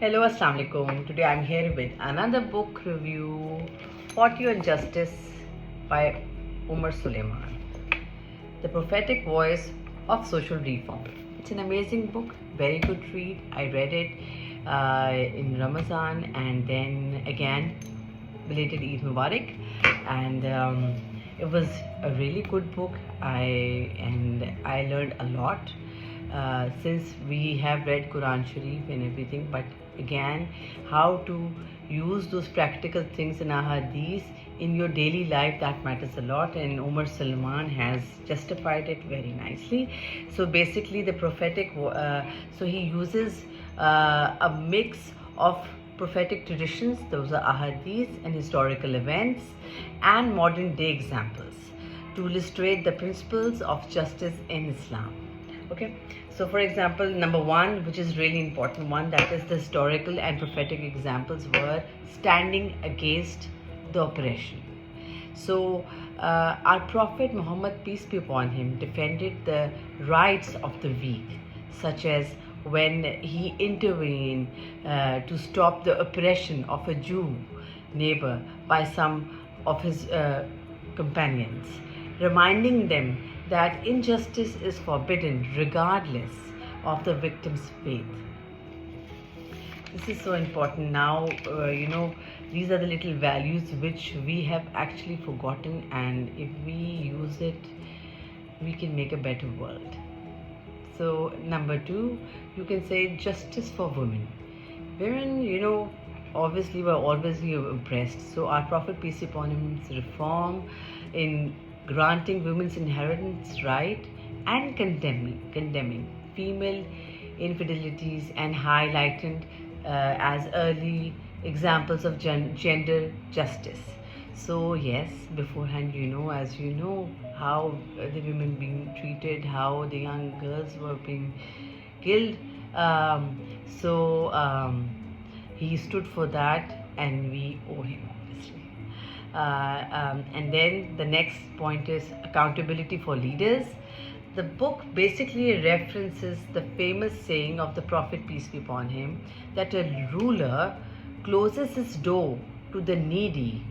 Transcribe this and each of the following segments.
Hello, Assalamu alaikum. Today I'm here with another book review, Forty and Justice by Umar Suleiman, The Prophetic Voice of Social Reform. It's an amazing book, very good read. I read it in Ramadan and then again, belated Eid Mubarak, and it was a really good book. I learned a lot since we have read Quran Sharif and everything, but again, how to use those practical things in our hadith in your daily life, that matters a lot, and Umar Salman has justified it very nicely. So basically the prophetic so he uses a mix of prophetic traditions, those are ahadith and historical events, and modern day examples to illustrate the principles of justice in Islam. Okay, so for example, number one, which is really important one, that is the historical and prophetic examples were standing against the oppression. So our Prophet Muhammad, peace be upon him, defended the rights of the weak, such as when he intervened to stop the oppression of a Jew neighbor by some of his companions, reminding them that injustice is forbidden regardless of the victim's faith. This is so important now. These are the little values which we have actually forgotten, and if we use it, we can make a better world. So number two, you can say justice for women. Women, obviously were always oppressed. So our Prophet, peace be upon him's reform in granting women's inheritance right and condemning female infidelities and highlighted as early examples of gender justice. So yes, beforehand, as you know, how the women being treated, how the young girls were being killed. He stood for that, and we owe him, obviously. And then the next point is accountability for leaders. The book basically references the famous saying of the Prophet, peace be upon him, that a ruler closes his door to the needy.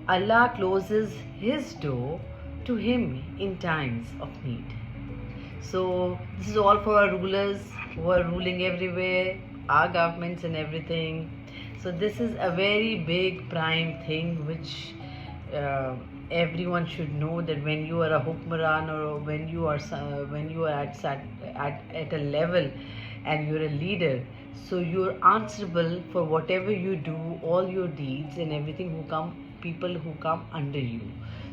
Allah closes his door to him in times of need. So this is all for our rulers who are ruling everywhere, our governments and everything. So this is a very big prime thing which everyone should know, that when you are a hukmaran, or when you are at a level and you're a leader, so you're answerable for whatever you do, all your deeds and everything people who come under you.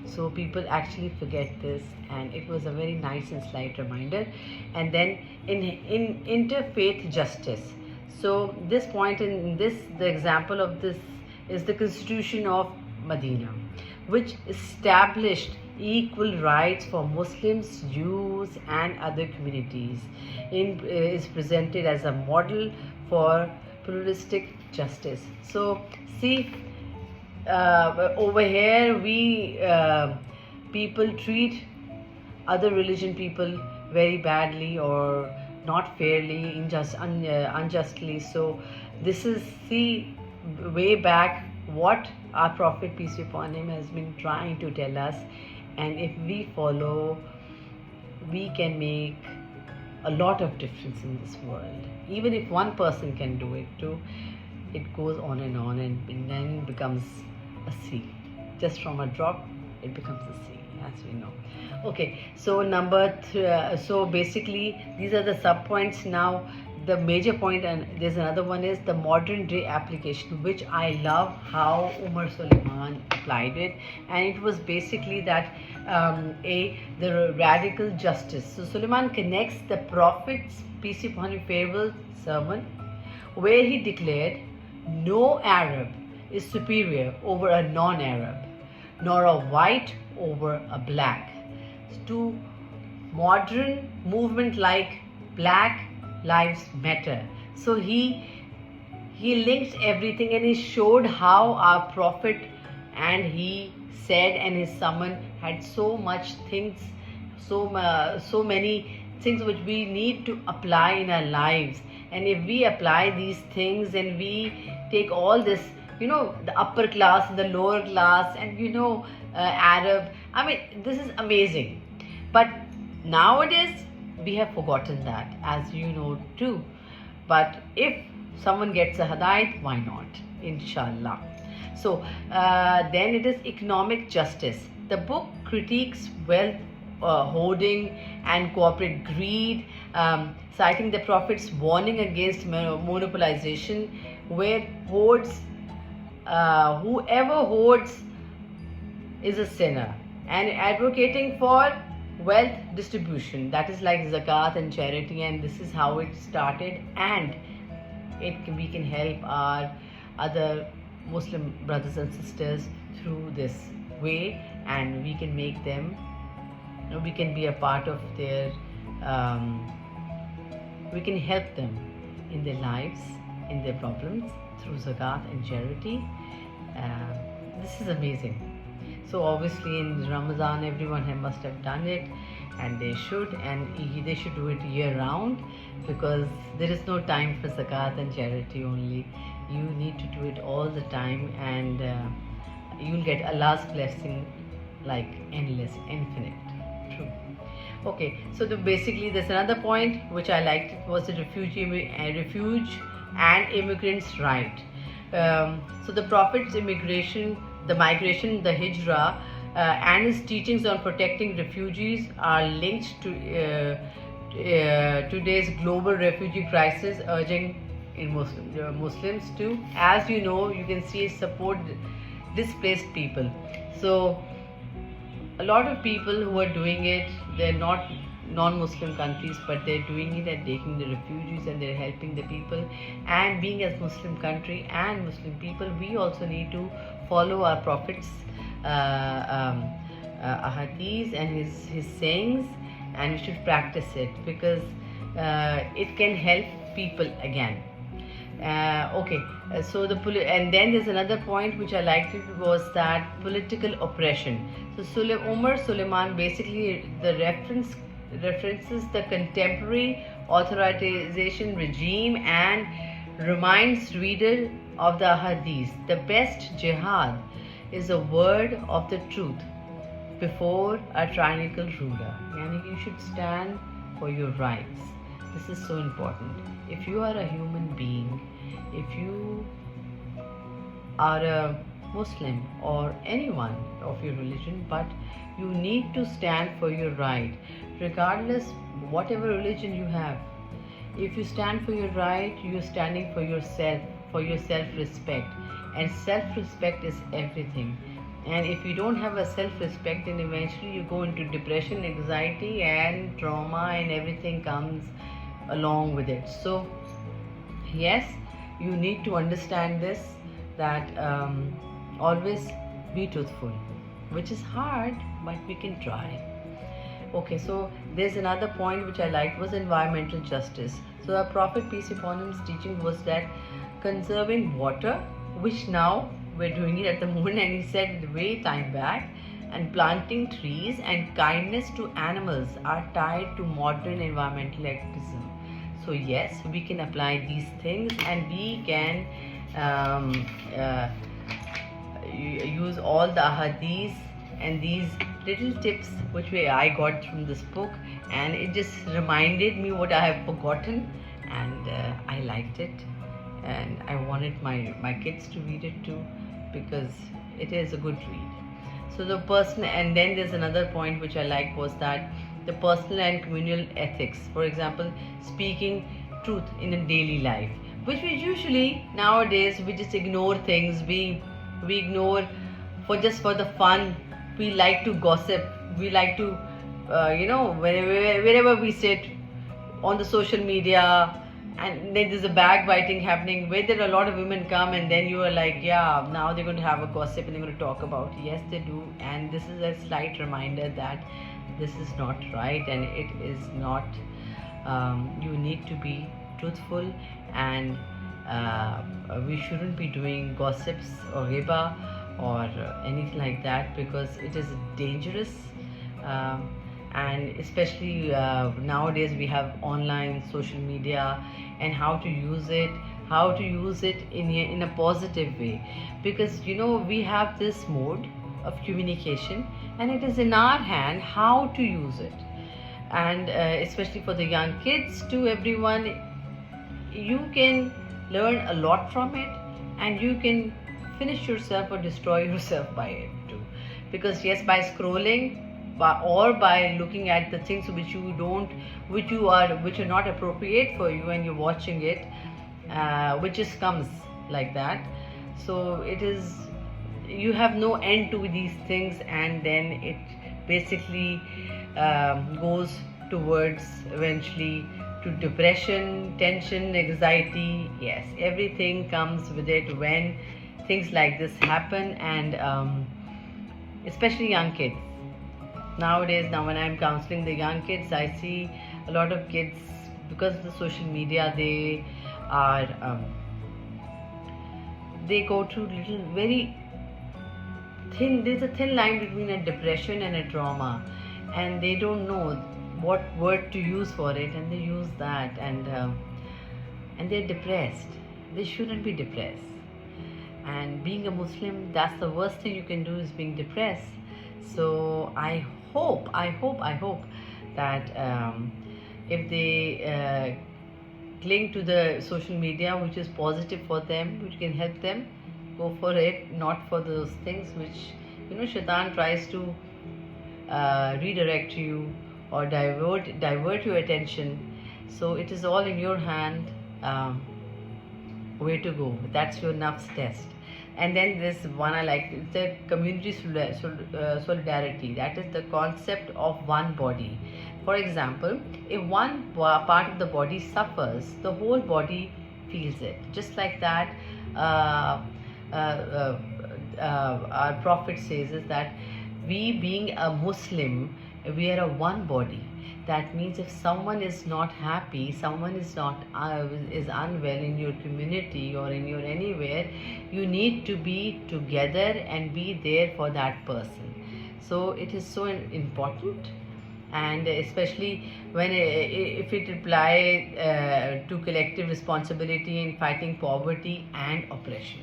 So people actually forget this, and it was a very nice and slight reminder. And then in interfaith justice. So this point the example of this is the Constitution of Medina, which established equal rights for Muslims, Jews, and other communities. Is presented as a model for pluralistic justice. So see, over here we people treat other religion people very badly or not fairly, unjustly. So this is, see, way back what our Prophet, peace be upon him, has been trying to tell us, and if we follow, we can make a lot of difference in this world. Even if one person can do it too, it goes on, and then becomes a sea. Just from a drop, it becomes a sea, as we know. Okay, so so basically these are the sub points. Now the major point, and there's another one, is the modern day application, which I love how Umar Suleiman applied it. And it was basically that the radical justice. So Suleiman connects the Prophet's, peace be upon him, farewell sermon, where he declared no Arab is superior over a non-Arab, nor a white over a black, to modern movement like Black Lives Matter. So he linked everything, and he showed how our Prophet, and he said, and his sermon had so much things, so many things which we need to apply in our lives, And if we apply these things and we take all this, the upper class and the lower class, and Arab, I mean, this is amazing. But nowadays, we have forgotten that, as you know too. But if someone gets a hadayat, why not? Inshallah. So then it is economic justice. The book critiques wealth hoarding and corporate greed, citing the Prophet's warning against monopolization, where whoever hoards is a sinner, and advocating for wealth distribution, that is like zakat and charity, and this is how it started. And we can help our other Muslim brothers and sisters through this way, and we can make them, we can be a part of their, we can help them in their lives, in their problems, through zakat and charity. This is amazing. So obviously in Ramadan everyone must have done it, and they should, and they should do it year round, because there is no time for zakat and charity only. You need to do it all the time, and you'll get Allah's blessing like endless, infinite. True. Okay, so basically there's another point which I liked. It was the refuge and immigrants' right. So the Prophet's migration, the hijrah, and his teachings on protecting refugees are linked to today's global refugee crisis, urging in Muslims to, as you know, you can see, support displaced people. So a lot of people who are doing it, they're not non-Muslim countries, but they're doing it and taking the refugees, and they're helping the people. And being as Muslim country and Muslim people, we also need to follow our Prophet's ahadith and his sayings, and we should practice it, because it can help people again. So and then there's another point which I liked. It was that political oppression. So Umar Suleiman, basically the references the contemporary authoritarian regime and reminds reader of the hadith. The best jihad is a word of the truth before a tyrannical ruler. Yani you should stand for your rights. This is so important. If you are a human being, if you are a Muslim or anyone of your religion, but you need to stand for your right, regardless whatever religion you have. If you stand for your right, you are standing for yourself, for your self-respect, and self-respect is everything. And if you don't have a self-respect, then eventually you go into depression, anxiety, and trauma, and everything comes along with it. So yes, you need to understand this, that always be truthful, which is hard, but we can try. Okay, so there's another point which I liked, was environmental justice. So our Prophet, peace be upon him's teaching was that conserving water, which now we're doing it at the moment, and he said way time back, and planting trees and kindness to animals are tied to modern environmental activism. So yes, we can apply these things, and we can use all the ahadith and these little tips which I got from this book, and it just reminded me what I have forgotten, and I liked it, and I wanted my kids to read it too, because it is a good read. So the person, and then there's another point which I liked, was that the personal and communal ethics. For example, speaking truth in a daily life, which we usually nowadays we just ignore things. We ignore for the fun. We like to gossip. We like to wherever we sit on the social media, and then there's a backbiting happening where there are a lot of women come, and then you are like, yeah, now they're going to have a gossip and they're going to talk about. Yes, they do, and this is a slight reminder that this is not right, and it is not. You need to be truthful, and we shouldn't be doing gossips or riba or anything like that, because it is dangerous. and especially nowadays we have online social media, and how to use it, in a positive way, because we have this mode of communication, and it is in our hand how to use it. And especially for the young kids, to everyone, you can learn a lot from it, and you can finish yourself or destroy yourself by it too. Because yes, by scrolling, or by looking at the things which are not appropriate for you, and you're watching it, which just comes like that. So it is, you have no end to these things, and then it basically goes towards eventually to depression, tension, anxiety. Yes, everything comes with it when things like this happen. And especially young kids nowadays. Now when I'm counseling the young kids, I see a lot of kids, because of the social media, they are they go through little very thin, there's a thin line between a depression and a trauma, and they don't know what word to use for it, and they use that, and they're depressed. They shouldn't be depressed. And being a Muslim, that's the worst thing you can do, is being depressed. So I hope that if they cling to the social media which is positive for them, which can help them, go for it, not for those things which Shaitan tries to redirect you or divert your attention. So it is all in your hand where to go. That's your nafs test. And then this one I like, it's the community solidarity. That is the concept of one body. For example, if one part of the body suffers, the whole body feels it. Just like that, our Prophet says is that we, being a Muslim, we are a one body. That means if someone is not happy, someone is unwell in your community or in your anywhere, you need to be together and be there for that person. So it is so important, and especially when if it applies to collective responsibility in fighting poverty and oppression.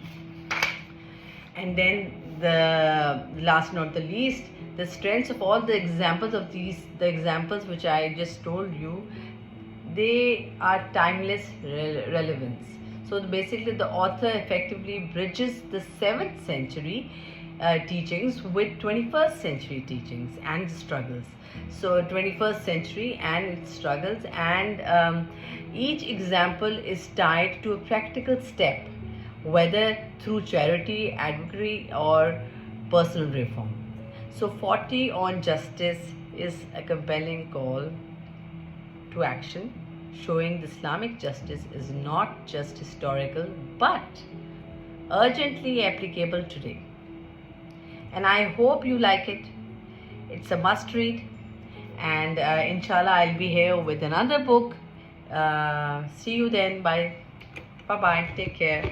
And then the last not the least, the strengths of all the examples which I just told you, they are timeless relevance. So basically the author effectively bridges the 7th century teachings with 21st century teachings and struggles. So 21st century and its struggles, and each example is tied to a practical step, whether through charity, advocacy, or personal reform. So 40 on justice is a compelling call to action, showing that Islamic justice is not just historical but urgently applicable today. And I hope you like it. It's a must read, and inshallah I'll be here with another book. See you then. Bye bye, take care.